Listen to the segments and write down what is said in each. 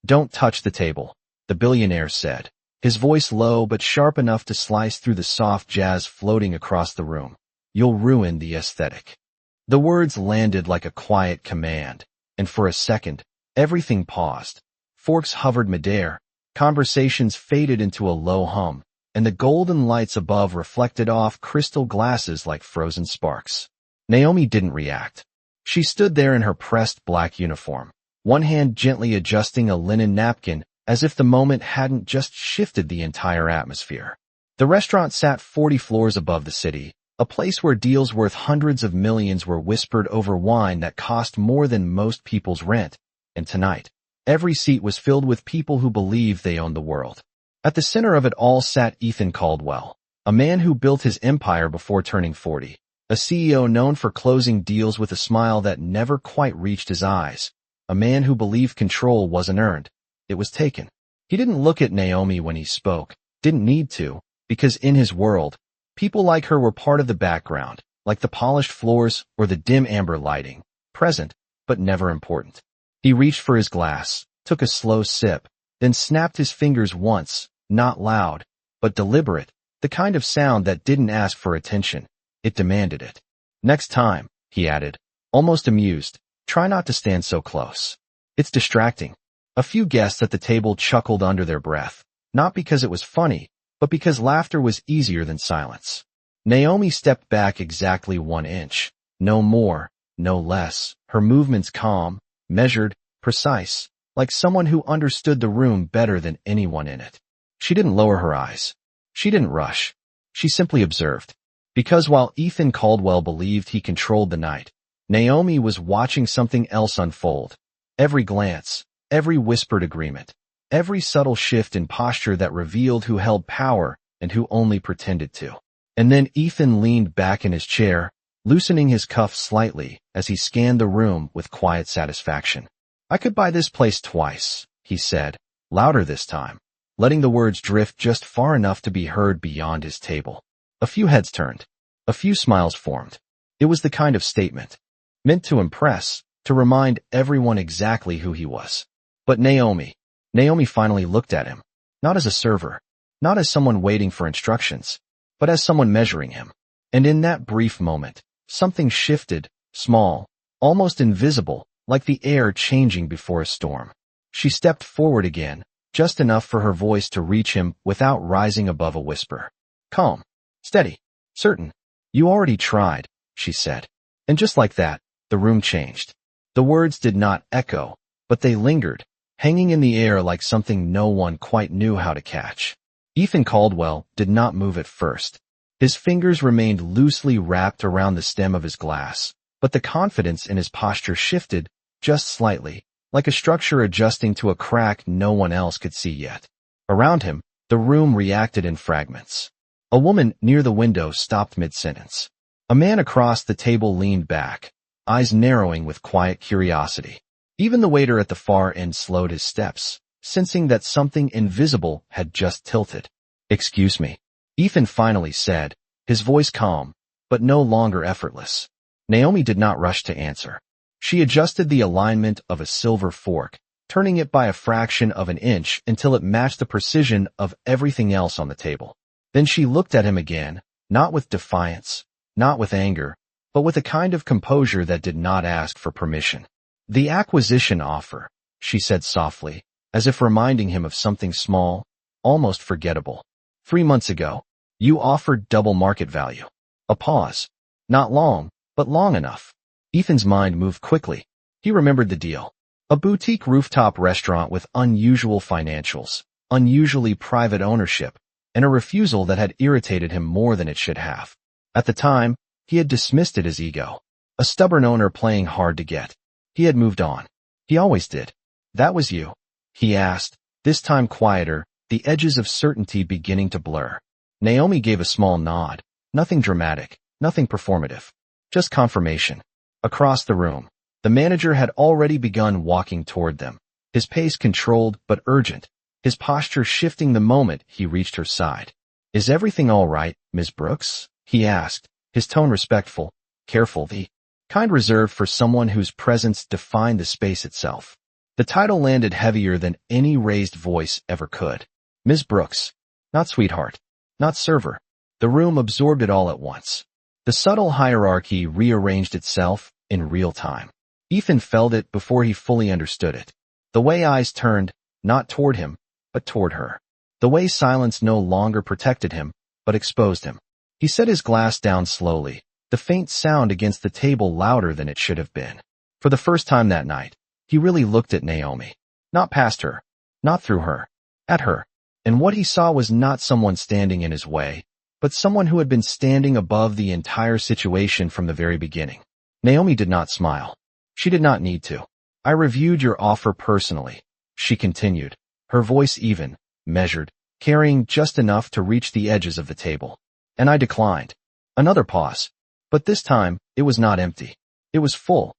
"Don't touch the table," the billionaire said, his voice low but sharp enough to slice through the soft jazz floating across the room. "You'll ruin the aesthetic." The words landed like a quiet command, and for a second, everything paused. Forks hovered midair, conversations faded into a low hum, and the golden lights above reflected off crystal glasses like frozen sparks. Naomi didn't react. She stood there in her pressed black uniform, one hand gently adjusting a linen napkin as if the moment hadn't just shifted the entire atmosphere. The restaurant sat 40 floors above the city, a place where deals worth hundreds of millions were whispered over wine that cost more than most people's rent, and tonight, every seat was filled with people who believed they owned the world. At the center of it all sat Ethan Caldwell, a man who built his empire before turning 40, a CEO known for closing deals with a smile that never quite reached his eyes, a man who believed control wasn't earned, it was taken. He didn't look at Naomi when he spoke, didn't need to, because in his world, people like her were part of the background, like the polished floors or the dim amber lighting, present, but never important. He reached for his glass, took a slow sip, then snapped his fingers once, not loud, but deliberate, the kind of sound that didn't ask for attention. It demanded it. "Next time," he added, almost amused, "try not to stand so close. It's distracting." A few guests at the table chuckled under their breath, not because it was funny, but because laughter was easier than silence. Naomi stepped back exactly 1 inch. No more, no less, her movements calm, measured, precise, like someone who understood the room better than anyone in it. She didn't lower her eyes. She didn't rush. She simply observed. Because while Ethan Caldwell believed he controlled the night, Naomi was watching something else unfold. Every glance, every whispered agreement, every subtle shift in posture that revealed who held power and who only pretended to. And then Ethan leaned back in his chair, loosening his cuffs slightly as he scanned the room with quiet satisfaction. "I could buy this place twice," he said, louder this time, letting the words drift just far enough to be heard beyond his table. A few heads turned. A few smiles formed. It was the kind of statement meant to impress, to remind everyone exactly who he was. But Naomi finally looked at him, not as a server, not as someone waiting for instructions, but as someone measuring him. And in that brief moment, something shifted, small, almost invisible, like the air changing before a storm. She stepped forward again, just enough for her voice to reach him without rising above a whisper. "Calm. Steady. Certain. You already tried," she said. And just like that, the room changed. The words did not echo, but they lingered, hanging in the air like something no one quite knew how to catch. Ethan Caldwell did not move at first. His fingers remained loosely wrapped around the stem of his glass, but the confidence in his posture shifted, just slightly, like a structure adjusting to a crack no one else could see yet. Around him, the room reacted in fragments. A woman near the window stopped mid-sentence. A man across the table leaned back, eyes narrowing with quiet curiosity. Even the waiter at the far end slowed his steps, sensing that something invisible had just tilted. "Excuse me," Ethan finally said, his voice calm, but no longer effortless. Naomi did not rush to answer. She adjusted the alignment of a silver fork, turning it by a fraction of an inch until it matched the precision of everything else on the table. Then she looked at him again, not with defiance, not with anger, but with a kind of composure that did not ask for permission. "The acquisition offer," she said softly, as if reminding him of something small, almost forgettable. 3 months ago, you offered double market value." A pause. Not long, but long enough. Ethan's mind moved quickly. He remembered the deal. A boutique rooftop restaurant with unusual financials, unusually private ownership, and a refusal that had irritated him more than it should have. At the time, he had dismissed it as ego. A stubborn owner playing hard to get. He had moved on. He always did. "That was you?" he asked, this time quieter, the edges of certainty beginning to blur. Naomi gave a small nod. Nothing dramatic, nothing performative. Just confirmation. Across the room, the manager had already begun walking toward them, his pace controlled but urgent, his posture shifting the moment he reached her side. "Is everything all right, Ms. Brooks?" he asked, his tone respectful, careful, the kind reserved for someone whose presence defined the space itself. The title landed heavier than any raised voice ever could. Ms. Brooks. Not sweetheart. Not server. The room absorbed it all at once. The subtle hierarchy rearranged itself in real time. Ethan felt it before he fully understood it. The way eyes turned, not toward him, but toward her. The way silence no longer protected him, but exposed him. He set his glass down slowly, the faint sound against the table louder than it should have been. For the first time that night, he really looked at Naomi. Not past her, not through her, at her. And what he saw was not someone standing in his way, but someone who had been standing above the entire situation from the very beginning. Naomi did not smile. She did not need to. I reviewed your offer personally, she continued, her voice even, measured, carrying just enough to reach the edges of the table. And I declined. Another pause. But this time, it was not empty. It was full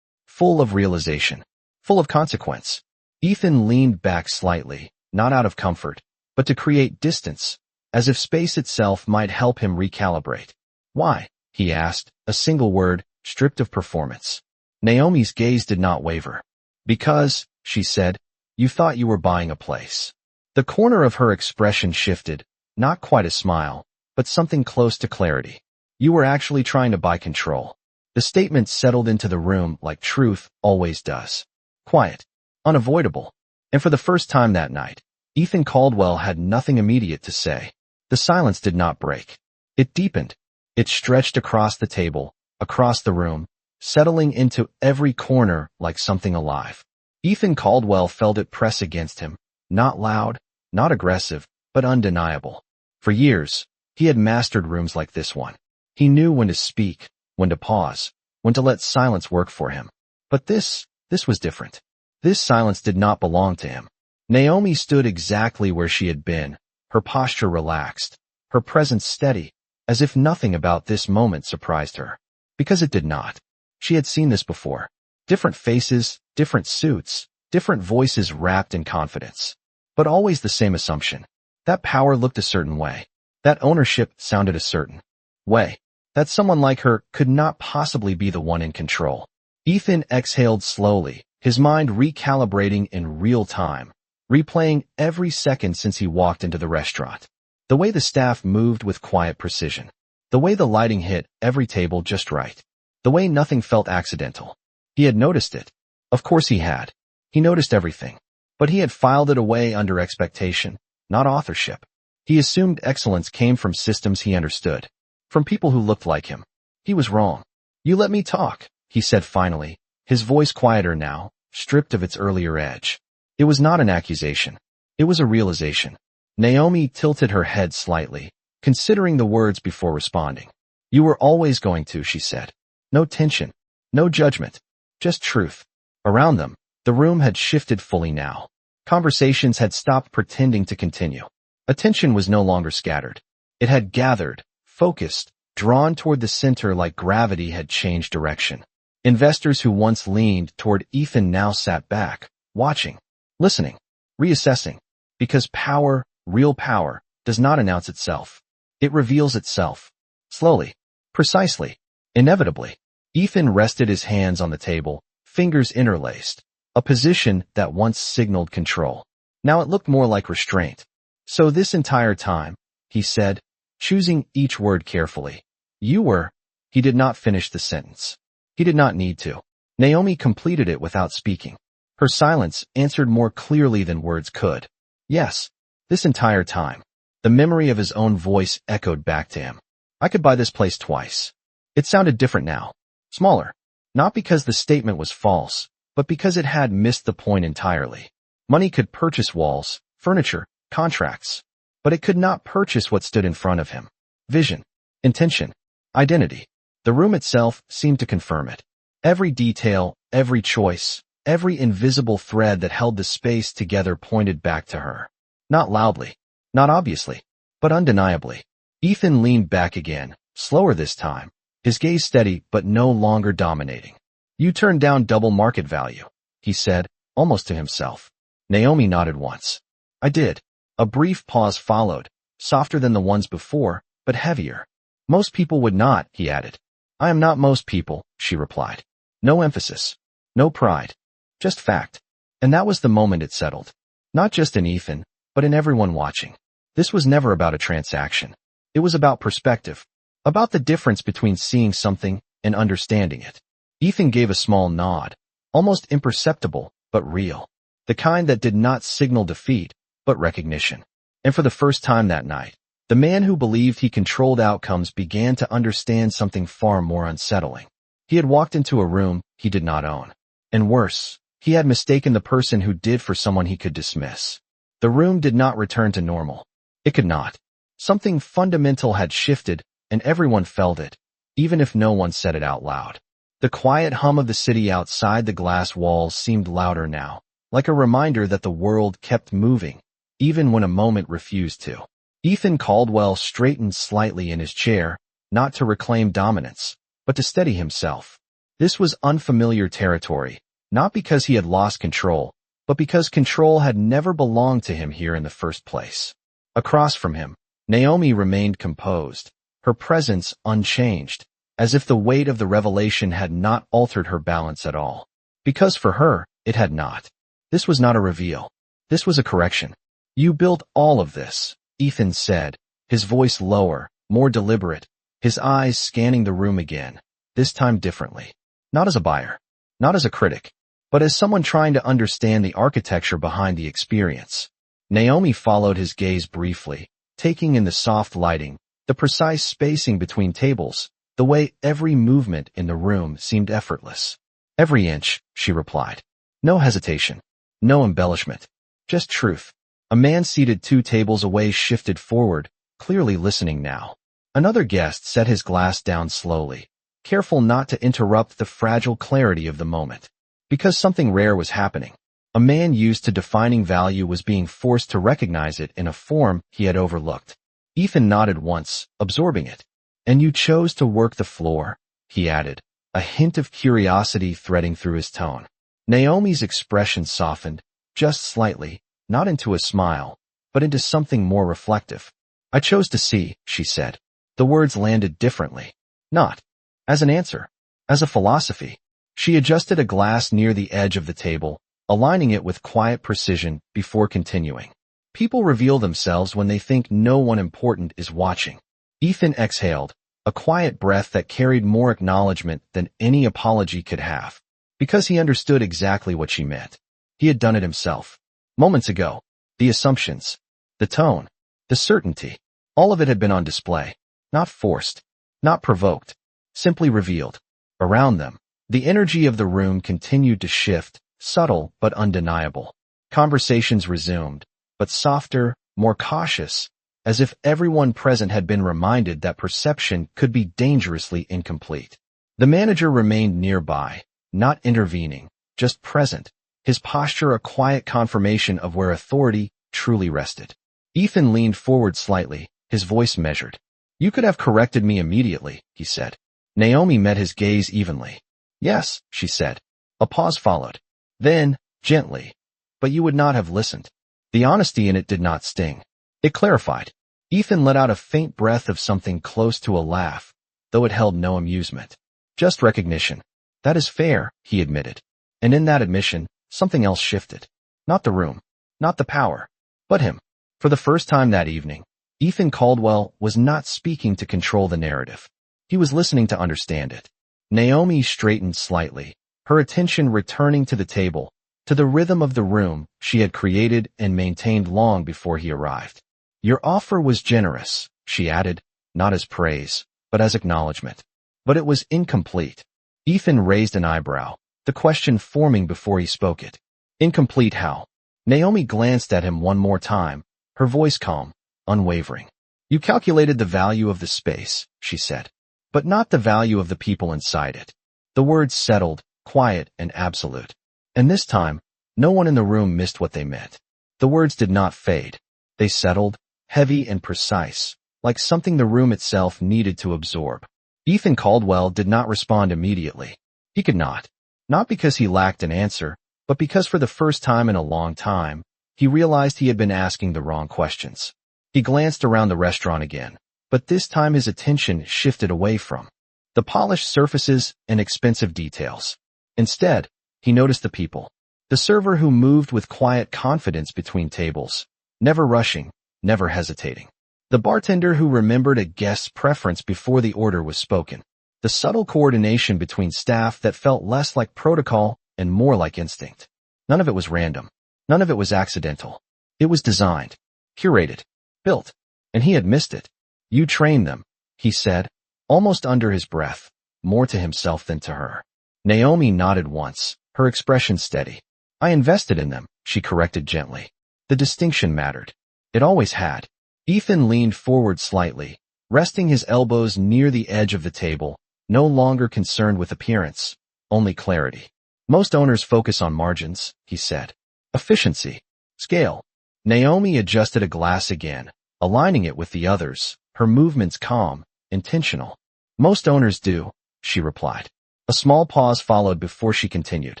of realization, full of consequence. Ethan leaned back slightly, not out of comfort, but to create distance, as if space itself might help him recalibrate. Why? He asked, a single word, stripped of performance. Naomi's gaze did not waver. Because, she said, you thought you were buying a place. The corner of her expression shifted, not quite a smile, but something close to clarity. You were actually trying to buy control. The statement settled into the room like truth always does. Quiet. Unavoidable. And for the first time that night, Ethan Caldwell had nothing immediate to say. The silence did not break. It deepened. It stretched across the table, across the room, settling into every corner like something alive. Ethan Caldwell felt it press against him, not loud, not aggressive, but undeniable. For years, he had mastered rooms like this one. He knew when to speak, when to pause, when to let silence work for him. But this was different. This silence did not belong to him. Naomi stood exactly where she had been, her posture relaxed, her presence steady, as if nothing about this moment surprised her. Because it did not. She had seen this before. Different faces, different suits, different voices wrapped in confidence. But always the same assumption. That power looked a certain way. That ownership sounded a certain way. That someone like her could not possibly be the one in control. Ethan exhaled slowly, his mind recalibrating in real time, replaying every second since he walked into the restaurant. The way the staff moved with quiet precision. The way the lighting hit every table just right. The way nothing felt accidental. He had noticed it. Of course he had. He noticed everything. But he had filed it away under expectation, not authorship. He assumed excellence came from systems he understood, from people who looked like him. He was wrong. You let me talk, he said finally, his voice quieter now, stripped of its earlier edge. It was not an accusation. It was a realization. Naomi tilted her head slightly, considering the words before responding. You were always going to, she said. No tension, no judgment, just truth. Around them, the room had shifted fully now. Conversations had stopped pretending to continue. Attention was no longer scattered. It had gathered, focused, drawn toward the center like gravity had changed direction. Investors who once leaned toward Ethan now sat back, watching, listening, reassessing. Because power, real power, does not announce itself. It reveals itself. Slowly. Precisely. Inevitably. Ethan rested his hands on the table, fingers interlaced. A position that once signaled control. Now it looked more like restraint. So this entire time, he said, choosing each word carefully. You were. He did not finish the sentence. He did not need to. Naomi completed it without speaking. Her silence answered more clearly than words could. Yes. This entire time. The memory of his own voice echoed back to him. I could buy this place twice. It sounded different now. Smaller. Not because the statement was false, but because it had missed the point entirely. Money could purchase walls, furniture, contracts. But it could not purchase what stood in front of him. Vision. Intention. Identity. The room itself seemed to confirm it. Every detail, every choice, every invisible thread that held the space together pointed back to her. Not loudly. Not obviously. But undeniably. Ethan leaned back again, slower this time. His gaze steady but no longer dominating. You turned down double market value, he said, almost to himself. Naomi nodded once. I did. A brief pause followed, softer than the ones before, but heavier. Most people would not, he added. I am not most people, she replied. No emphasis. No pride. Just fact. And that was the moment it settled. Not just in Ethan, but in everyone watching. This was never about a transaction. It was about perspective. About the difference between seeing something and understanding it. Ethan gave a small nod, almost imperceptible, but real. The kind that did not signal defeat, but recognition. And for the first time that night, the man who believed he controlled outcomes began to understand something far more unsettling. He had walked into a room he did not own. And worse, he had mistaken the person who did for someone he could dismiss. The room did not return to normal. It could not. Something fundamental had shifted, and everyone felt it, even if no one said it out loud. The quiet hum of the city outside the glass walls seemed louder now, like a reminder that the world kept moving, even when a moment refused to. Ethan Caldwell straightened slightly in his chair, not to reclaim dominance, but to steady himself. This was unfamiliar territory, not because he had lost control, but because control had never belonged to him here in the first place. Across from him, Naomi remained composed, her presence unchanged, as if the weight of the revelation had not altered her balance at all. Because for her, it had not. This was not a reveal. This was a correction. You built all of this, Ethan said, his voice lower, more deliberate, his eyes scanning the room again, this time differently. Not as a buyer, not as a critic, but as someone trying to understand the architecture behind the experience. Naomi followed his gaze briefly, taking in the soft lighting, the precise spacing between tables, the way every movement in the room seemed effortless. Every inch, she replied. No hesitation. No embellishment. Just truth. A man seated 2 tables away shifted forward, clearly listening now. Another guest set his glass down slowly, careful not to interrupt the fragile clarity of the moment. Because something rare was happening. A man used to defining value was being forced to recognize it in a form he had overlooked. Ethan nodded once, absorbing it. And you chose to work the floor, he added, a hint of curiosity threading through his tone. Naomi's expression softened, just slightly, not into a smile, but into something more reflective. I chose to see, she said. The words landed differently. Not as an answer, as a philosophy. She adjusted a glass near the edge of the table, aligning it with quiet precision before continuing. People reveal themselves when they think no one important is watching. Ethan exhaled, a quiet breath that carried more acknowledgement than any apology could have, because he understood exactly what she meant. He had done it himself. Moments ago, the assumptions, the tone, the certainty, all of it had been on display, not forced, not provoked, simply revealed. Around them, the energy of the room continued to shift, subtle but undeniable. Conversations resumed, but softer, more cautious, as if everyone present had been reminded that perception could be dangerously incomplete. The manager remained nearby, not intervening, just present, his posture a quiet confirmation of where authority truly rested. Ethan leaned forward slightly, his voice measured. You could have corrected me immediately, he said. Naomi met his gaze evenly. Yes, she said. A pause followed. Then, gently. But you would not have listened. The honesty in it did not sting. It clarified. Ethan let out a faint breath of something close to a laugh, though it held no amusement. Just recognition. That is fair, he admitted. And in that admission, something else shifted. Not the room, not the power, but him. For the first time that evening, Ethan Caldwell was not speaking to control the narrative. He was listening to understand it. Naomi straightened slightly, her attention returning to the table, to the rhythm of the room she had created and maintained long before he arrived. Your offer was generous, she added, not as praise, but as acknowledgement. But it was incomplete. Ethan raised an eyebrow, the question forming before he spoke it. Incomplete how? Naomi glanced at him one more time, her voice calm, unwavering. You calculated the value of the space, she said, but not the value of the people inside it. The words settled, quiet and absolute. And this time, no one in the room missed what they meant. The words did not fade. They settled, heavy and precise, like something the room itself needed to absorb. Ethan Caldwell did not respond immediately. He could not. Not because he lacked an answer, but because for the first time in a long time, he realized he had been asking the wrong questions. He glanced around the restaurant again, but this time his attention shifted away from the polished surfaces and expensive details. Instead, he noticed the people. The server who moved with quiet confidence between tables, never rushing, never hesitating. The bartender who remembered a guest's preference before the order was spoken. The subtle coordination between staff that felt less like protocol and more like instinct. None of it was random. None of it was accidental. It was designed, curated, built, and he had missed it. You trained them, he said, almost under his breath, more to himself than to her. Naomi nodded once, her expression steady. I invested in them, she corrected gently. The distinction mattered. It always had. Ethan leaned forward slightly, resting his elbows near the edge of the table, no longer concerned with appearance, only clarity. Most owners focus on margins, he said. Efficiency. Scale. Naomi adjusted a glass again, aligning it with the others, her movements calm, intentional. Most owners do, she replied. A small pause followed before she continued.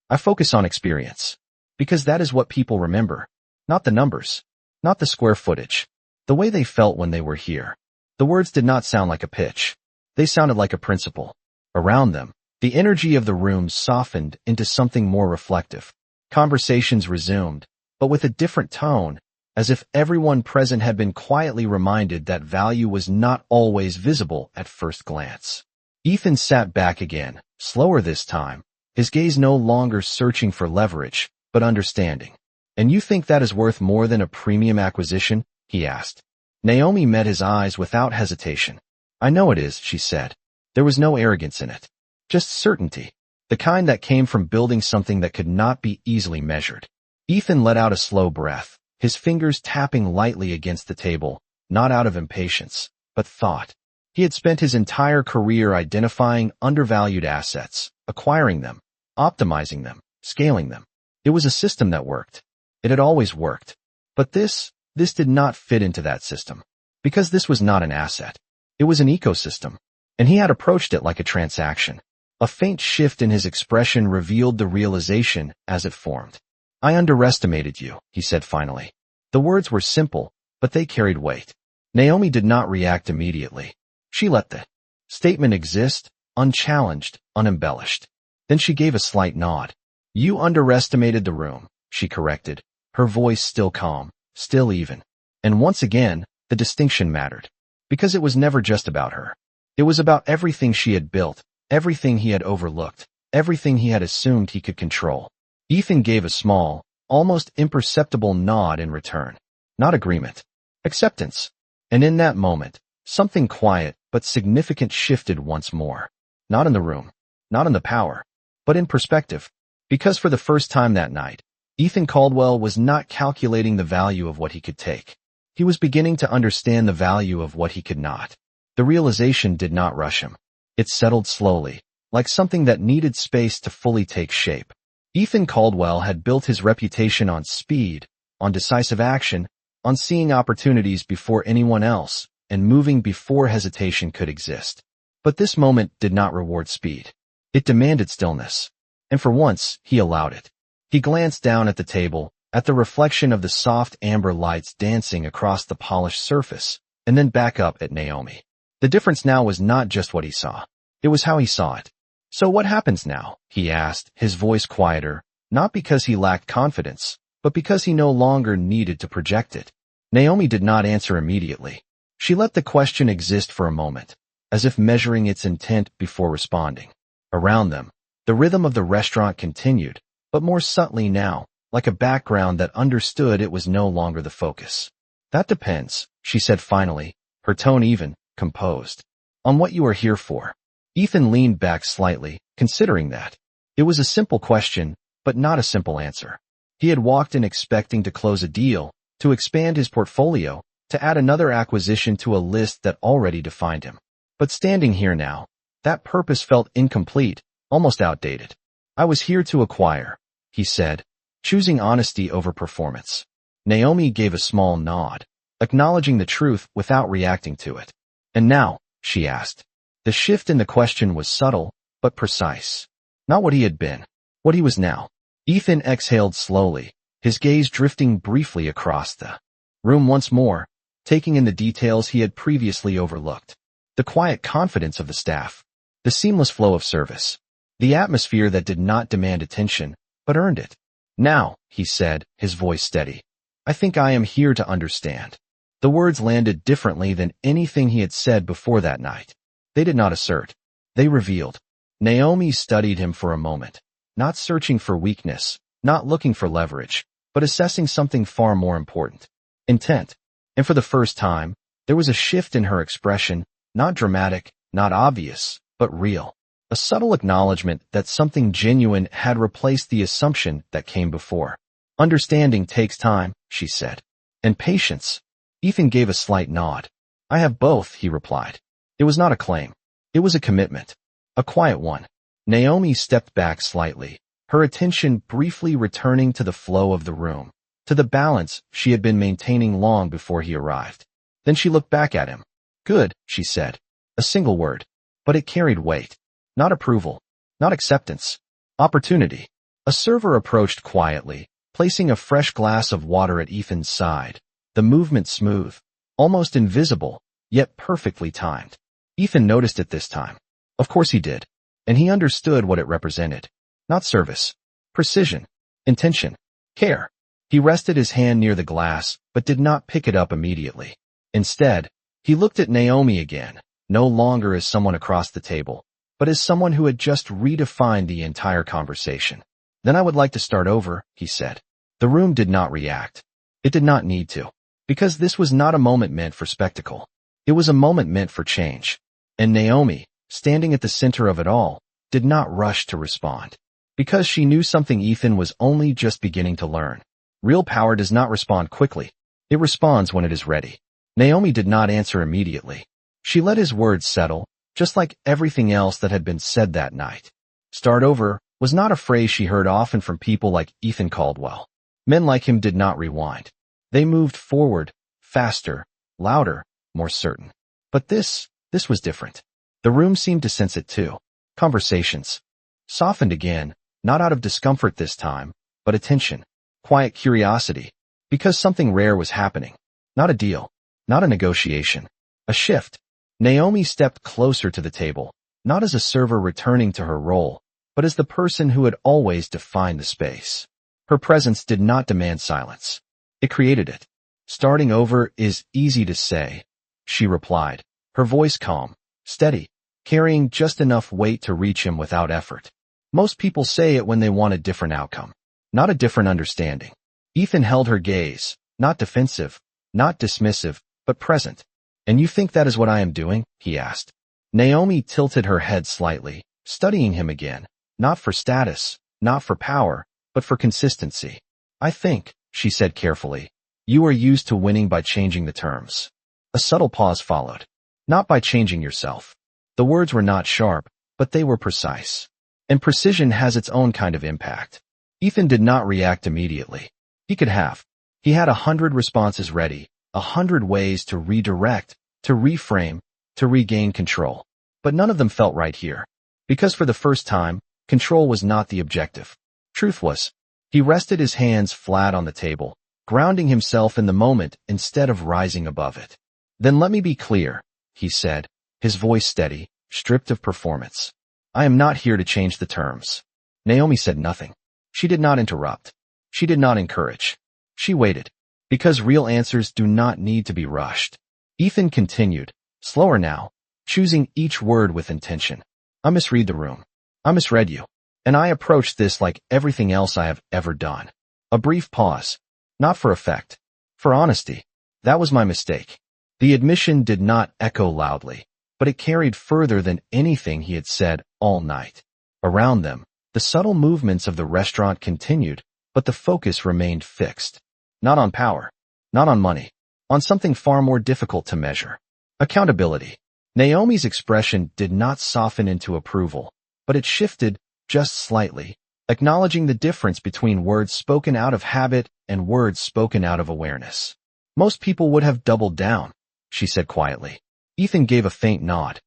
I focus on experience. Because that is what people remember. Not the numbers. Not the square footage. The way they felt when they were here. The words did not sound like a pitch. They sounded like a principle. Around them, the energy of the room softened into something more reflective. Conversations resumed, but with a different tone, as if everyone present had been quietly reminded that value was not always visible at first glance. Ethan sat back again, slower this time, his gaze no longer searching for leverage, but understanding. And you think that is worth more than a premium acquisition? He asked. Naomi met his eyes without hesitation. I know it is, she said. There was no arrogance in it. Just certainty. The kind that came from building something that could not be easily measured. Ethan let out a slow breath, his fingers tapping lightly against the table, not out of impatience, but thought. He had spent his entire career identifying undervalued assets, acquiring them, optimizing them, scaling them. It was a system that worked. It had always worked. But this did not fit into that system. Because this was not an asset. It was an ecosystem. And he had approached it like a transaction. A faint shift in his expression revealed the realization as it formed. I underestimated you, he said finally. The words were simple, but they carried weight. Naomi did not react immediately. She let the statement exist, unchallenged, unembellished. Then she gave a slight nod. You underestimated the room, she corrected, her voice still calm, still even. And once again, the distinction mattered. Because it was never just about her. It was about everything she had built, everything he had overlooked, everything he had assumed he could control. Ethan gave a small, almost imperceptible nod in return. Not agreement. Acceptance. And in that moment, something quiet but significant shifted once more. Not in the room. Not in the power. But in perspective. Because for the first time that night, Ethan Caldwell was not calculating the value of what he could take. He was beginning to understand the value of what he could not. The realization did not rush him. It settled slowly, like something that needed space to fully take shape. Ethan Caldwell had built his reputation on speed, on decisive action, on seeing opportunities before anyone else, and moving before hesitation could exist. But this moment did not reward speed. It demanded stillness. And for once, he allowed it. He glanced down at the table, at the reflection of the soft amber lights dancing across the polished surface, and then back up at Naomi. The difference now was not just what he saw. It was how he saw it. So what happens now? He asked, his voice quieter, not because he lacked confidence, but because he no longer needed to project it. Naomi did not answer immediately. She let the question exist for a moment, as if measuring its intent before responding. Around them, the rhythm of the restaurant continued, but more subtly now, like a background that understood it was no longer the focus. That depends, she said finally, her tone even, composed. On what you are here for. Ethan leaned back slightly, considering that. It was a simple question, but not a simple answer. He had walked in expecting to close a deal, to expand his portfolio, to add another acquisition to a list that already defined him. But standing here now, that purpose felt incomplete, almost outdated. I was here to acquire, he said, choosing honesty over performance. Naomi gave a small nod, acknowledging the truth without reacting to it. And now, she asked. The shift in the question was subtle, but precise. Not what he had been, what he was now. Ethan exhaled slowly, his gaze drifting briefly across the room once more, taking in the details he had previously overlooked. The quiet confidence of the staff, the seamless flow of service, the atmosphere that did not demand attention, but earned it. Now, he said, his voice steady. I think I am here to understand. The words landed differently than anything he had said before that night. They did not assert. They revealed. Naomi studied him for a moment, not searching for weakness, not looking for leverage, but assessing something far more important. Intent. And for the first time, there was a shift in her expression, not dramatic, not obvious, but real. A subtle acknowledgement that something genuine had replaced the assumption that came before. Understanding takes time, she said. And patience. Ethan gave a slight nod. I have both, he replied. It was not a claim. It was a commitment. A quiet one. Naomi stepped back slightly, her attention briefly returning to the flow of the room, to the balance she had been maintaining long before he arrived. Then she looked back at him. Good, she said. A single word. But it carried weight. Not approval. Not acceptance. Opportunity. A server approached quietly, placing a fresh glass of water at Ethan's side, the movement smooth, almost invisible, yet perfectly timed. Ethan noticed it this time. Of course he did. And he understood what it represented. Not service. Precision. Intention. Care. He rested his hand near the glass, but did not pick it up immediately. Instead, he looked at Naomi again, no longer as someone across the table, but as someone who had just redefined the entire conversation. Then I would like to start over, he said. The room did not react. It did not need to. Because this was not a moment meant for spectacle. It was a moment meant for change. And Naomi, standing at the center of it all, did not rush to respond. Because she knew something Ethan was only just beginning to learn. Real power does not respond quickly. It responds when it is ready. Naomi did not answer immediately. She let his words settle, just like everything else that had been said that night. Start over was not a phrase she heard often from people like Ethan Caldwell. Men like him did not rewind. They moved forward, faster, louder, more certain. But this was different. The room seemed to sense it too. Conversations softened again, not out of discomfort this time, but attention, quiet curiosity, because something rare was happening. Not a deal, not a negotiation, a shift. Naomi stepped closer to the table, not as a server returning to her role, but as the person who had always defined the space. Her presence did not demand silence. It created it. Starting over is easy to say, she replied, her voice calm, steady, carrying just enough weight to reach him without effort. Most people say it when they want a different outcome, not a different understanding. Ethan held her gaze, not defensive, not dismissive, but present. And you think that is what I am doing? He asked. Naomi tilted her head slightly, studying him again, not for status, not for power, but for consistency. I think, she said carefully, you are used to winning by changing the terms. A subtle pause followed. Not by changing yourself. The words were not sharp, but they were precise. And precision has its own kind of impact. Ethan did not react immediately. He could have. He had 100 responses ready, 100 ways to redirect, to reframe, to regain control. But none of them felt right here. Because for the first time, control was not the objective. Truth was. He rested his hands flat on the table, grounding himself in the moment instead of rising above it. Then let me be clear, he said, his voice steady, stripped of performance. I am not here to change the terms. Naomi said nothing. She did not interrupt. She did not encourage. She waited. Because real answers do not need to be rushed. Ethan continued, slower now, choosing each word with intention. I misread the room. I misread you. And I approached this like everything else I have ever done. A brief pause. Not for effect. For honesty. That was my mistake. The admission did not echo loudly, but it carried further than anything he had said all night. Around them, the subtle movements of the restaurant continued, but the focus remained fixed. Not on power. Not on money. On something far more difficult to measure. Accountability. Naomi's expression did not soften into approval, but it shifted just slightly, acknowledging the difference between words spoken out of habit and words spoken out of awareness. Most people would have doubled down, she said quietly. Ethan gave a faint nod.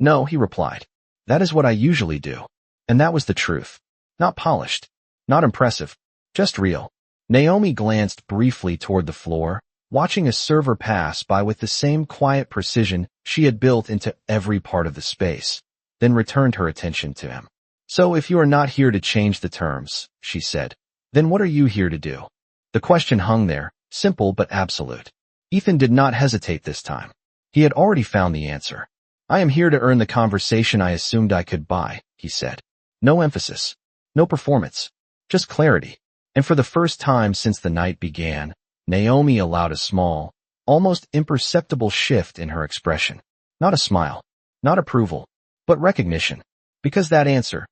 No, he replied. That is what I usually do. And that was the truth. Not polished. Not impressive. Just real. Naomi glanced briefly toward the floor, watching a server pass by with the same quiet precision she had built into every part of the space, then returned her attention to him. So if you are not here to change the terms, she said, Then what are you here to do? The question hung there, simple but absolute. Ethan did not hesitate this time. He had already found the answer. I am here to earn the conversation I assumed I could buy, he said. No emphasis. No performance. Just clarity. And for the first time since the night began, Naomi allowed a small, almost imperceptible shift in her expression. Not a smile. Not approval. But recognition. Because that answer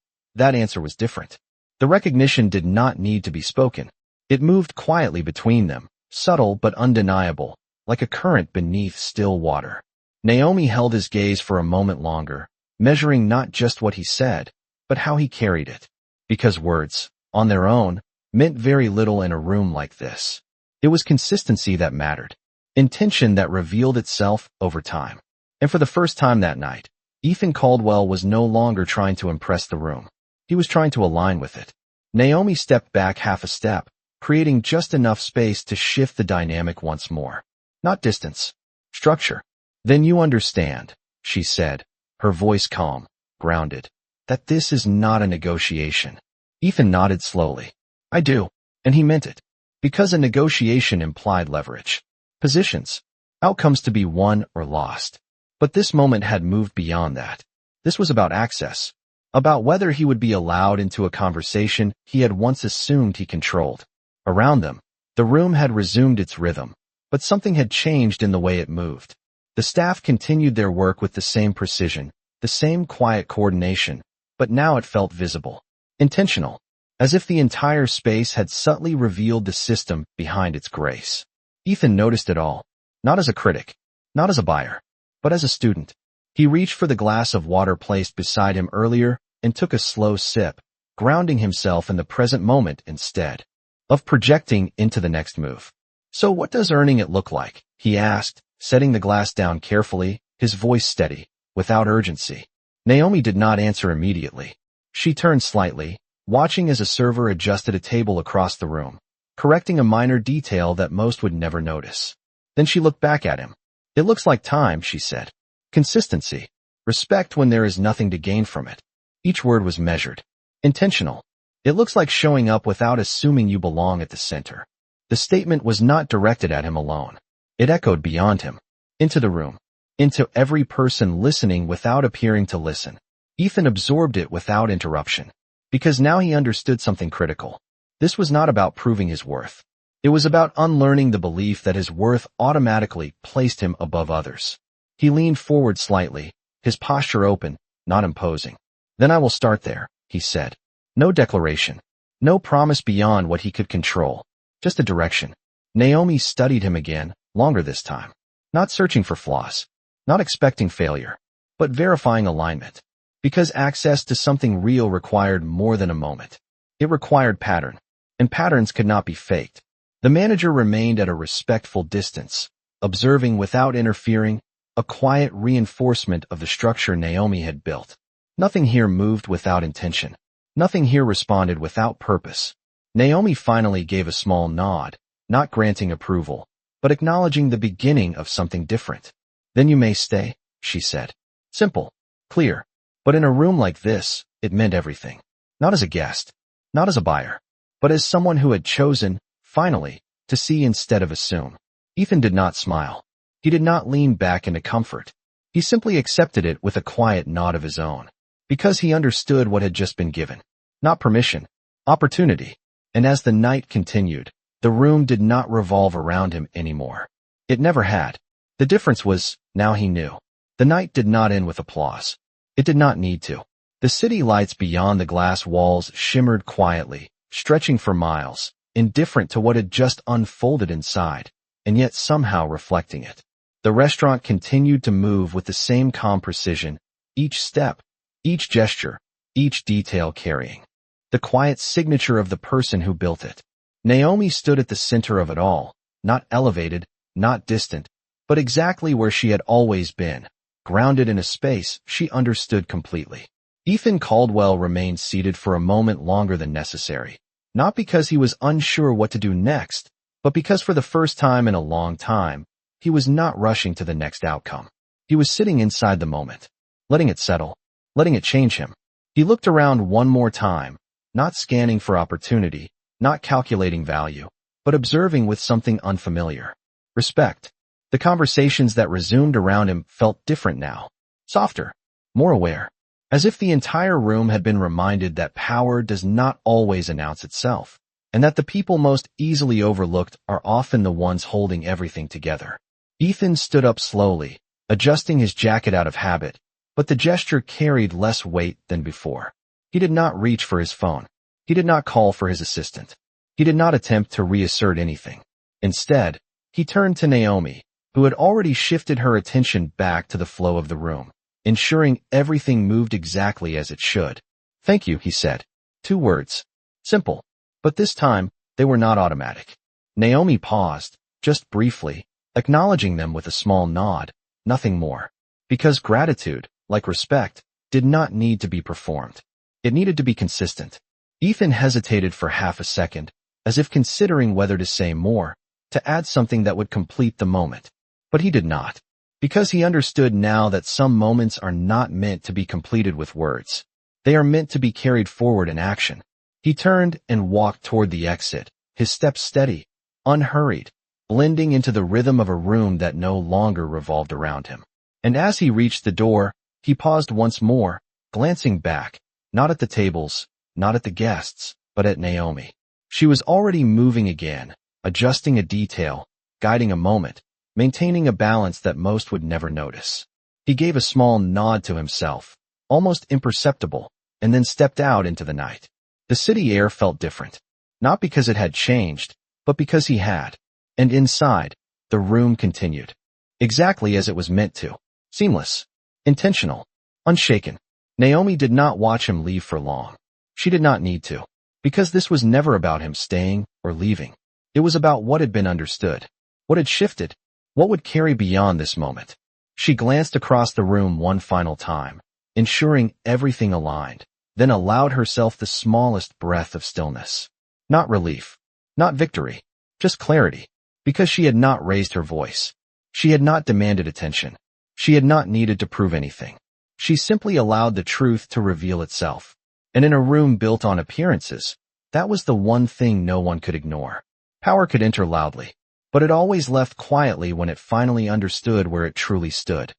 was different. The recognition did not need to be spoken. It moved quietly between them, subtle but undeniable, like a current beneath still water. Naomi held his gaze for a moment longer, measuring not just what he said, but how he carried it. Because words, on their own, meant very little in a room like this. It was consistency that mattered, intention that revealed itself over time. And for the first time that night, Ethan Caldwell was no longer trying to impress the room. He was trying to align with it. Naomi stepped back half a step, creating just enough space to shift the dynamic once more. Not distance. Structure. Then you understand, she said, her voice calm, grounded, that this is not a negotiation. Ethan nodded slowly. I do. And he meant it. Because a negotiation implied leverage. Positions. Outcomes to be won or lost. But this moment had moved beyond that. This was about access. About whether he would be allowed into a conversation he had once assumed he controlled. Around them, the room had resumed its rhythm, but something had changed in the way it moved. The staff continued their work with the same precision, the same quiet coordination, but now it felt visible. Intentional. As if the entire space had subtly revealed the system behind its grace. Ethan noticed it all. Not as a critic. Not as a buyer. But as a student. He reached for the glass of water placed beside him earlier and took a slow sip, grounding himself in the present moment instead of projecting into the next move. So what does earning it look like? He asked, setting the glass down carefully, his voice steady, without urgency. Naomi did not answer immediately. She turned slightly, watching as a server adjusted a table across the room, correcting a minor detail that most would never notice. Then she looked back at him. It looks like time, she said. Consistency. Respect when there is nothing to gain from it. Each word was measured. Intentional. It looks like showing up without assuming you belong at the center. The statement was not directed at him alone. It echoed beyond him. Into the room. Into every person listening without appearing to listen. Ethan absorbed it without interruption. Because now he understood something critical. This was not about proving his worth. It was about unlearning the belief that his worth automatically placed him above others. He leaned forward slightly, his posture open, not imposing. Then I will start there, he said. No declaration. No promise beyond what he could control. Just a direction. Naomi studied him again, longer this time. Not searching for flaws. Not expecting failure. But verifying alignment. Because access to something real required more than a moment. It required pattern. And patterns could not be faked. The manager remained at a respectful distance, observing without interfering, a quiet reinforcement of the structure Naomi had built. Nothing here moved without intention. Nothing here responded without purpose. Naomi finally gave a small nod, not granting approval, but acknowledging the beginning of something different. Then you may stay, she said. Simple. Clear. But in a room like this, it meant everything. Not as a guest. Not as a buyer. But as someone who had chosen, finally, to see instead of assume. Ethan did not smile. He did not lean back into comfort. He simply accepted it with a quiet nod of his own. Because he understood what had just been given. Not permission. Opportunity. And as the night continued, the room did not revolve around him anymore. It never had. The difference was, now he knew. The night did not end with applause. It did not need to. The city lights beyond the glass walls shimmered quietly, stretching for miles, indifferent to what had just unfolded inside, and yet somehow reflecting it. The restaurant continued to move with the same calm precision, each step, each gesture, each detail carrying the quiet signature of the person who built it. Naomi stood at the center of it all, not elevated, not distant, but exactly where she had always been, grounded in a space she understood completely. Ethan Caldwell remained seated for a moment longer than necessary, not because he was unsure what to do next, but because for the first time in a long time, he was not rushing to the next outcome. He was sitting inside the moment, letting it settle, letting it change him. He looked around one more time, not scanning for opportunity, not calculating value, but observing with something unfamiliar. Respect. The conversations that resumed around him felt different now. Softer. More aware. As if the entire room had been reminded that power does not always announce itself, and that the people most easily overlooked are often the ones holding everything together. Ethan stood up slowly, adjusting his jacket out of habit, but the gesture carried less weight than before. He did not reach for his phone. He did not call for his assistant. He did not attempt to reassert anything. Instead, he turned to Naomi, who had already shifted her attention back to the flow of the room, ensuring everything moved exactly as it should. "Thank you," he said. 2 words. Simple. But this time, they were not automatic. Naomi paused, just briefly, acknowledging them with a small nod, nothing more. Because gratitude, like respect, did not need to be performed. It needed to be consistent. Ethan hesitated for half a second, as if considering whether to say more, to add something that would complete the moment. But he did not. Because he understood now that some moments are not meant to be completed with words. They are meant to be carried forward in action. He turned and walked toward the exit, his steps steady, unhurried, blending into the rhythm of a room that no longer revolved around him. And as he reached the door, he paused once more, glancing back, not at the tables, not at the guests, but at Naomi. She was already moving again, adjusting a detail, guiding a moment, maintaining a balance that most would never notice. He gave a small nod to himself, almost imperceptible, and then stepped out into the night. The city air felt different, not because it had changed, but because he had. And inside, the room continued. Exactly as it was meant to. Seamless. Intentional. Unshaken. Naomi did not watch him leave for long. She did not need to. Because this was never about him staying or leaving. It was about what had been understood. What had shifted. What would carry beyond this moment. She glanced across the room one final time, ensuring everything aligned, then allowed herself the smallest breath of stillness. Not relief. Not victory. Just clarity. Because she had not raised her voice. She had not demanded attention. She had not needed to prove anything. She simply allowed the truth to reveal itself. And in a room built on appearances, that was the one thing no one could ignore. Power could enter loudly, but it always left quietly when it finally understood where it truly stood.